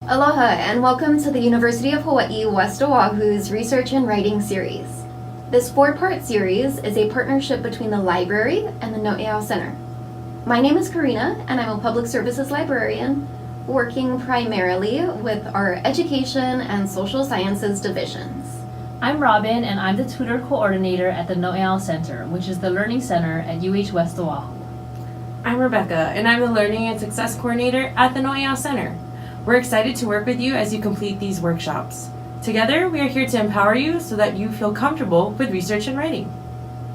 Aloha and welcome to the University of Hawaii West Oahu's Research and Writing Series. This 4-part series is a partnership between the library and the No'eau Center. My name is Karina and I'm a public services librarian working primarily with our education and social sciences divisions. I'm Robin and I'm the tutor coordinator at the No'eau Center, which is the learning center at UH West Oahu. I'm Rebecca and I'm the learning and success coordinator at the No'eau Center. We're excited to work with you as you complete these workshops. Together, we are here to empower you so that you feel comfortable with research and writing.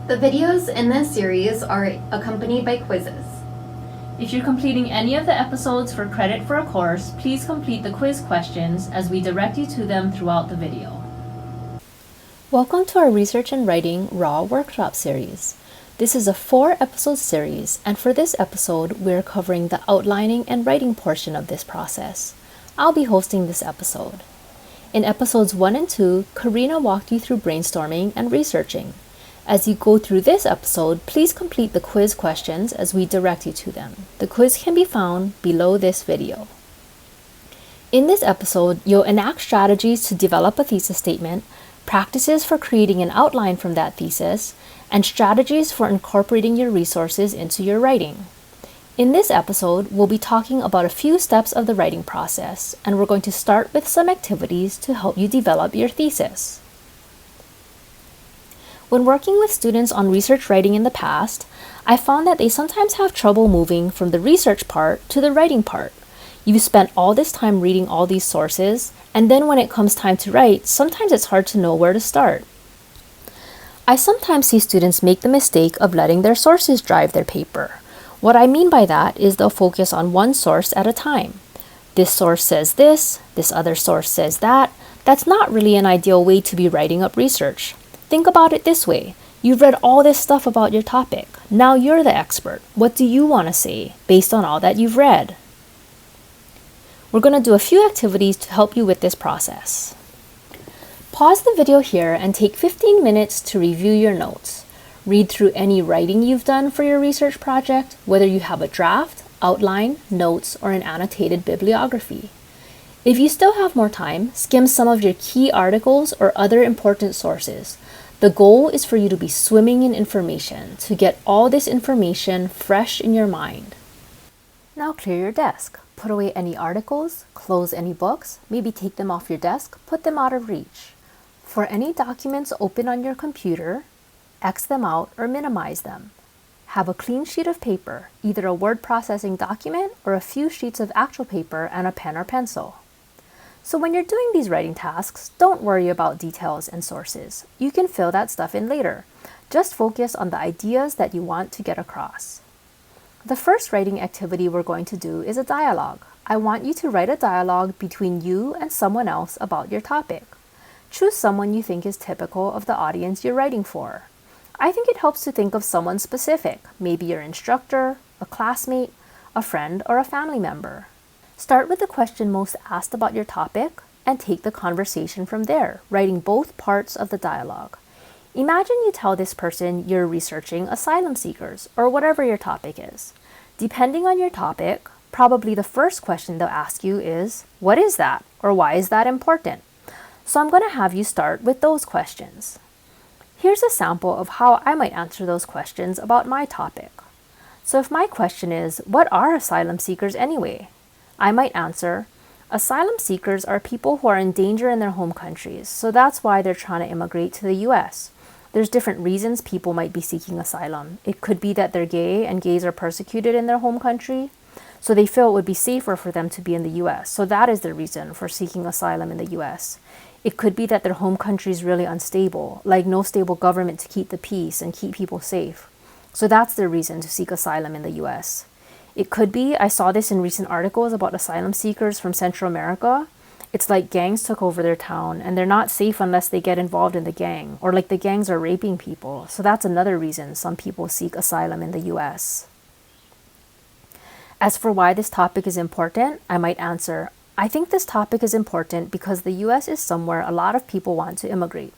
The videos in this series are accompanied by quizzes. If you're completing any of the episodes for credit for a course, please complete the quiz questions as we direct you to them throughout the video. Welcome to our Research and Writing RaW workshop series. This is a 4-episode series, and for this episode, we're covering the outlining and writing portion of this process. I'll be hosting this episode. In episodes 1 and 2, Karina walked you through brainstorming and researching. As you go through this episode, please complete the quiz questions as we direct you to them. The quiz can be found below this video. In this episode, you'll enact strategies to develop a thesis statement, practices for creating an outline from that thesis, and strategies for incorporating your resources into your writing. In this episode, we'll be talking about a few steps of the writing process, and we're going to start with some activities to help you develop your thesis. When working with students on research writing in the past, I found that they sometimes have trouble moving from the research part to the writing part. You've spent all this time reading all these sources, and then when it comes time to write, sometimes it's hard to know where to start. I sometimes see students make the mistake of letting their sources drive their paper. What I mean by that is they'll focus on one source at a time. This source says this other source says that. That's not really an ideal way to be writing up research. Think about it this way. You've read all this stuff about your topic. Now you're the expert. What do you want to say based on all that you've read? We're going to do a few activities to help you with this process. Pause the video here and take 15 minutes to review your notes. Read through any writing you've done for your research project, whether you have a draft, outline, notes, or an annotated bibliography. If you still have more time, skim some of your key articles or other important sources. The goal is for you to be swimming in information, to get all this information fresh in your mind. Now clear your desk. Put away any articles, close any books, maybe take them off your desk, put them out of reach. For any documents open on your computer, X them out or minimize them. Have a clean sheet of paper, either a word processing document or a few sheets of actual paper and a pen or pencil. So when you're doing these writing tasks, don't worry about details and sources. You can fill that stuff in later. Just focus on the ideas that you want to get across. The first writing activity we're going to do is a dialogue. I want you to write a dialogue between you and someone else about your topic. Choose someone you think is typical of the audience you're writing for. I think it helps to think of someone specific, maybe your instructor, a classmate, a friend, or a family member. Start with the question most asked about your topic and take the conversation from there, writing both parts of the dialogue. Imagine you tell this person you're researching asylum seekers or whatever your topic is. Depending on your topic, probably the first question they'll ask you is, what is that? Or why is that important? So I'm going to have you start with those questions. Here's a sample of how I might answer those questions about my topic. So if my question is, what are asylum seekers anyway? I might answer, asylum seekers are people who are in danger in their home countries, so that's why they're trying to immigrate to the US. There's different reasons people might be seeking asylum. It could be that they're gay and gays are persecuted in their home country, so they feel it would be safer for them to be in the US. So that is the reason for seeking asylum in the US. It could be that their home country is really unstable, like no stable government to keep the peace and keep people safe. So that's their reason to seek asylum in the US. It could be, I saw this in recent articles about asylum seekers from Central America. It's like gangs took over their town and they're not safe unless they get involved in the gang, or like the gangs are raping people. So that's another reason some people seek asylum in the US. As for why this topic is important, I might answer, I think this topic is important because the US is somewhere a lot of people want to immigrate,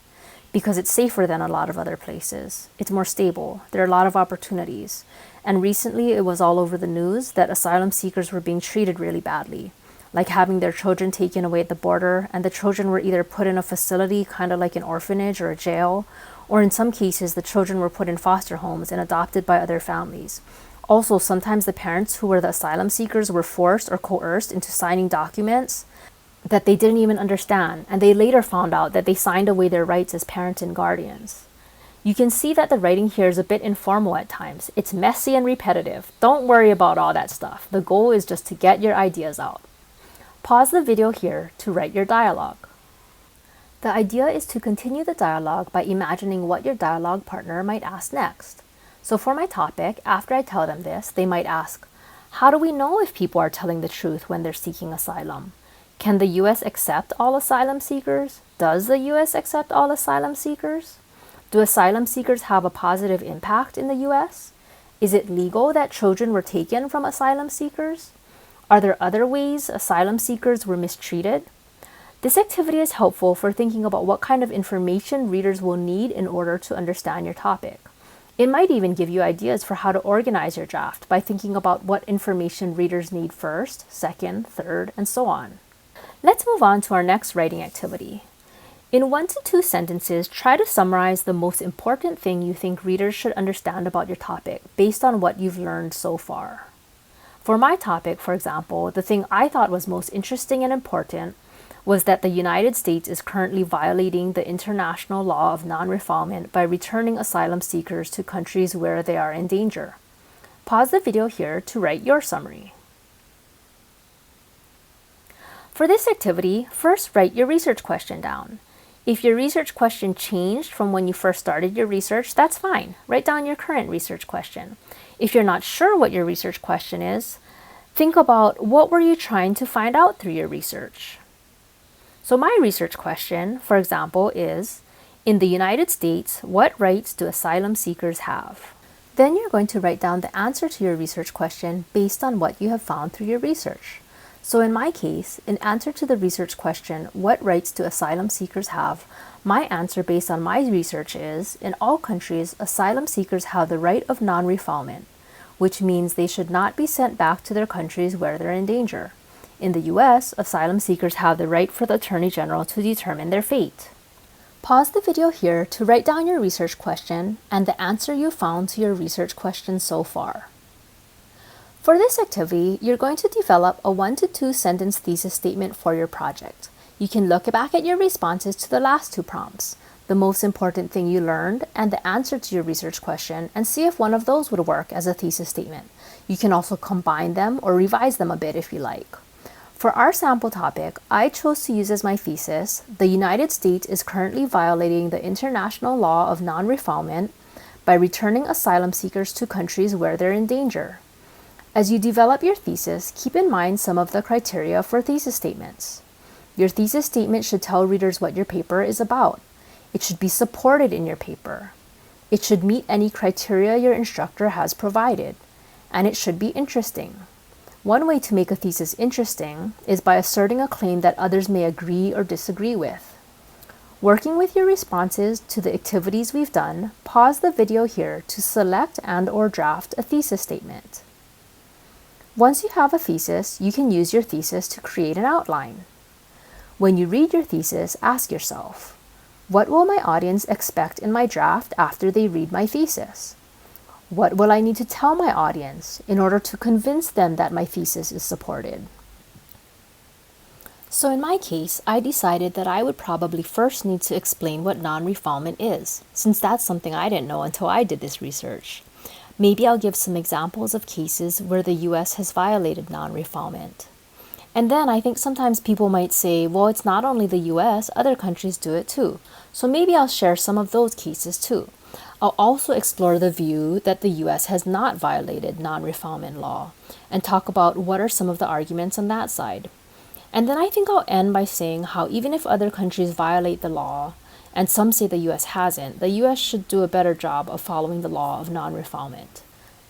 because it's safer than a lot of other places. It's more stable. There are a lot of opportunities. And recently it was all over the news that asylum seekers were being treated really badly. like having their children taken away at the border, and the children were either put in a facility, kind of like an orphanage or a jail, or in some cases, the children were put in foster homes and adopted by other families. Also, sometimes the parents who were the asylum seekers were forced or coerced into signing documents that they didn't even understand, and they later found out that they signed away their rights as parents and guardians. You can see that the writing here is a bit informal at times. It's messy and repetitive. Don't worry about all that stuff. The goal is just to get your ideas out. Pause the video here to write your dialogue. The idea is to continue the dialogue by imagining what your dialogue partner might ask next. So for my topic, after I tell them this, they might ask, how do we know if people are telling the truth when they're seeking asylum? Can the US accept all asylum seekers? Does the US accept all asylum seekers? Do asylum seekers have a positive impact in the US? Is it legal that children were taken from asylum seekers? Are there other ways asylum seekers were mistreated? This activity is helpful for thinking about what kind of information readers will need in order to understand your topic. It might even give you ideas for how to organize your draft by thinking about what information readers need first, second, third, and so on. Let's move on to our next writing activity. In 1 to 2 sentences, try to summarize the most important thing you think readers should understand about your topic based on what you've learned so far. For my topic, for example, the thing I thought was most interesting and important was that the United States is currently violating the international law of non-refoulement by returning asylum seekers to countries where they are in danger. Pause the video here to write your summary. For this activity, first write your research question down. If your research question changed from when you first started your research, that's fine. Write down your current research question. If you're not sure what your research question is, think about what were you trying to find out through your research. So my research question, for example, is, in the United States, what rights do asylum seekers have? Then you're going to write down the answer to your research question based on what you have found through your research. So in my case, in answer to the research question, what rights do asylum seekers have? My answer based on my research is, in all countries, asylum seekers have the right of non-refoulement, which means they should not be sent back to their countries where they're in danger. In the US, asylum seekers have the right for the Attorney General to determine their fate. Pause the video here to write down your research question and the answer you found to your research question so far. For this activity, you're going to develop a 1 to 2 sentence thesis statement for your project. You can look back at your responses to the last 2 prompts, the most important thing you learned, and the answer to your research question, and see if one of those would work as a thesis statement. You can also combine them or revise them a bit if you like. For our sample topic, I chose to use as my thesis, the United States is currently violating the international law of non-refoulement by returning asylum seekers to countries where they're in danger. As you develop your thesis, keep in mind some of the criteria for thesis statements. Your thesis statement should tell readers what your paper is about. It should be supported in your paper. It should meet any criteria your instructor has provided. And it should be interesting. One way to make a thesis interesting is by asserting a claim that others may agree or disagree with. Working with your responses to the activities we've done, pause the video here to select and/or draft a thesis statement. Once you have a thesis, you can use your thesis to create an outline. When you read your thesis, ask yourself, what will my audience expect in my draft after they read my thesis? What will I need to tell my audience in order to convince them that my thesis is supported? So in my case, I decided that I would probably first need to explain what non-refoulement is, since that's something I didn't know until I did this research. Maybe I'll give some examples of cases where the US has violated non-refoulement. And then I think sometimes people might say, well, it's not only the US, other countries do it too. So maybe I'll share some of those cases too. I'll also explore the view that the US has not violated non-refoulement law and talk about what are some of the arguments on that side. And then I think I'll end by saying how even if other countries violate the law, and some say the US hasn't, the US should do a better job of following the law of non-refoulement.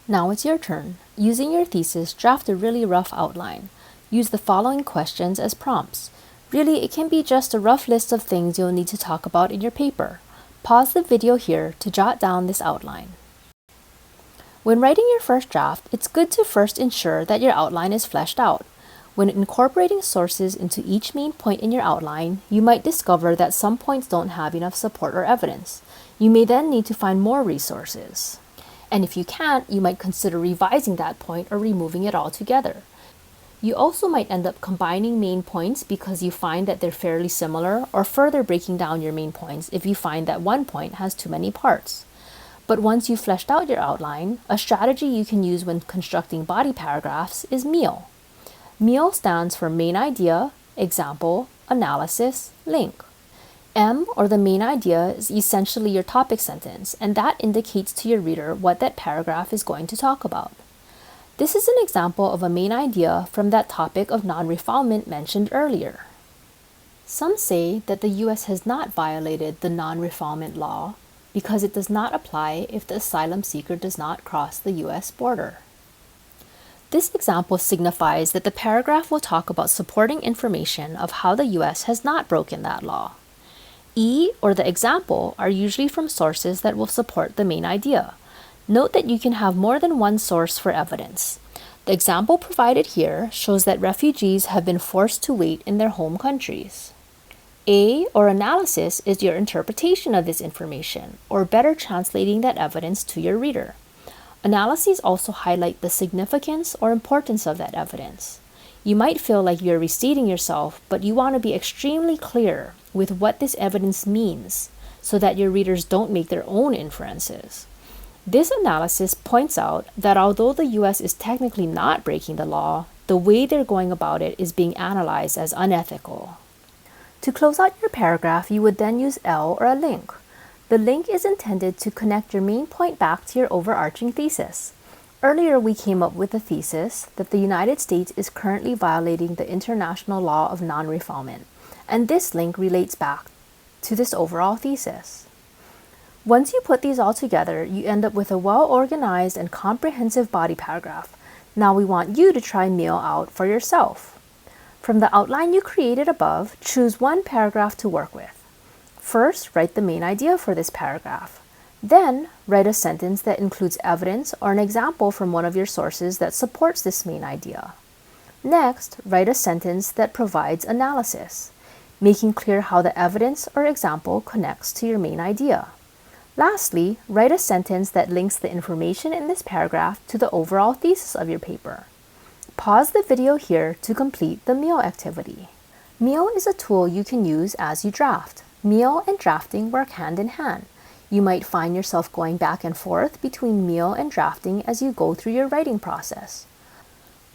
Now it's your turn. Using your thesis, draft a really rough outline. Use the following questions as prompts. Really, it can be just a rough list of things you'll need to talk about in your paper. Pause the video here to jot down this outline. When writing your first draft, it's good to first ensure that your outline is fleshed out. When incorporating sources into each main point in your outline, you might discover that some points don't have enough support or evidence. You may then need to find more resources. And if you can't, you might consider revising that point or removing it altogether. You also might end up combining main points because you find that they're fairly similar, or further breaking down your main points if you find that one point has too many parts. But once you've fleshed out your outline, a strategy you can use when constructing body paragraphs is MEAL. MEAL stands for main idea, example, analysis, link. M, or the main idea, is essentially your topic sentence, and that indicates to your reader what that paragraph is going to talk about. This is an example of a main idea from that topic of non-refoulement mentioned earlier. Some say that the US has not violated the non-refoulement law because it does not apply if the asylum seeker does not cross the US border. This example signifies that the paragraph will talk about supporting information of how the US has not broken that law. E, or the example, are usually from sources that will support the main idea. Note that you can have more than one source for evidence. The example provided here shows that refugees have been forced to wait in their home countries. A, or analysis, is your interpretation of this information, or better translating that evidence to your reader. Analyses also highlight the significance or importance of that evidence. You might feel like you're restating yourself, but you want to be extremely clear with what this evidence means so that your readers don't make their own inferences. This analysis points out that although the US is technically not breaking the law, the way they're going about it is being analyzed as unethical. To close out your paragraph, you would then use L, or a link. The link is intended to connect your main point back to your overarching thesis. Earlier, we came up with the thesis that the United States is currently violating the international law of non-refoulement, and this link relates back to this overall thesis. Once you put these all together, you end up with a well-organized and comprehensive body paragraph. Now we want you to try MEAL out for yourself. From the outline you created above, choose one paragraph to work with. First, write the main idea for this paragraph. Then, write a sentence that includes evidence or an example from one of your sources that supports this main idea. Next, write a sentence that provides analysis, making clear how the evidence or example connects to your main idea. Lastly, write a sentence that links the information in this paragraph to the overall thesis of your paper. Pause the video here to complete the MEAL activity. MEAL is a tool you can use as you draft. MEAL and drafting work hand in hand. You might find yourself going back and forth between MEAL and drafting as you go through your writing process.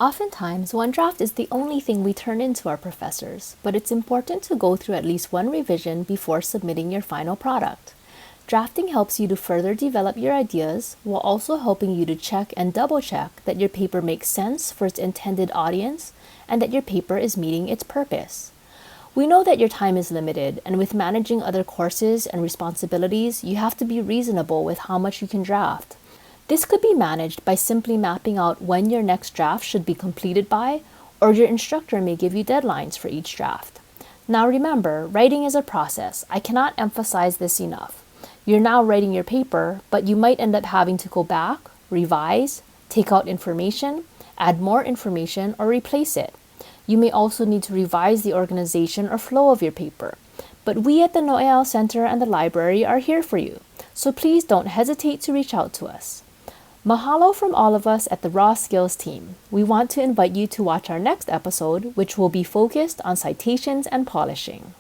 Oftentimes, one draft is the only thing we turn in to our professors, but it's important to go through at least one revision before submitting your final product. Drafting helps you to further develop your ideas while also helping you to check and double-check that your paper makes sense for its intended audience and that your paper is meeting its purpose. We know that your time is limited, and with managing other courses and responsibilities, you have to be reasonable with how much you can draft. This could be managed by simply mapping out when your next draft should be completed by, or your instructor may give you deadlines for each draft. Now remember, writing is a process. I cannot emphasize this enough. You're now writing your paper, but you might end up having to go back, revise, take out information, add more information, or replace it. You may also need to revise the organization or flow of your paper. But we at the NOEL Center and the library are here for you, so please don't hesitate to reach out to us. Mahalo from all of us at the Raw Skills team. We want to invite you to watch our next episode, which will be focused on citations and polishing.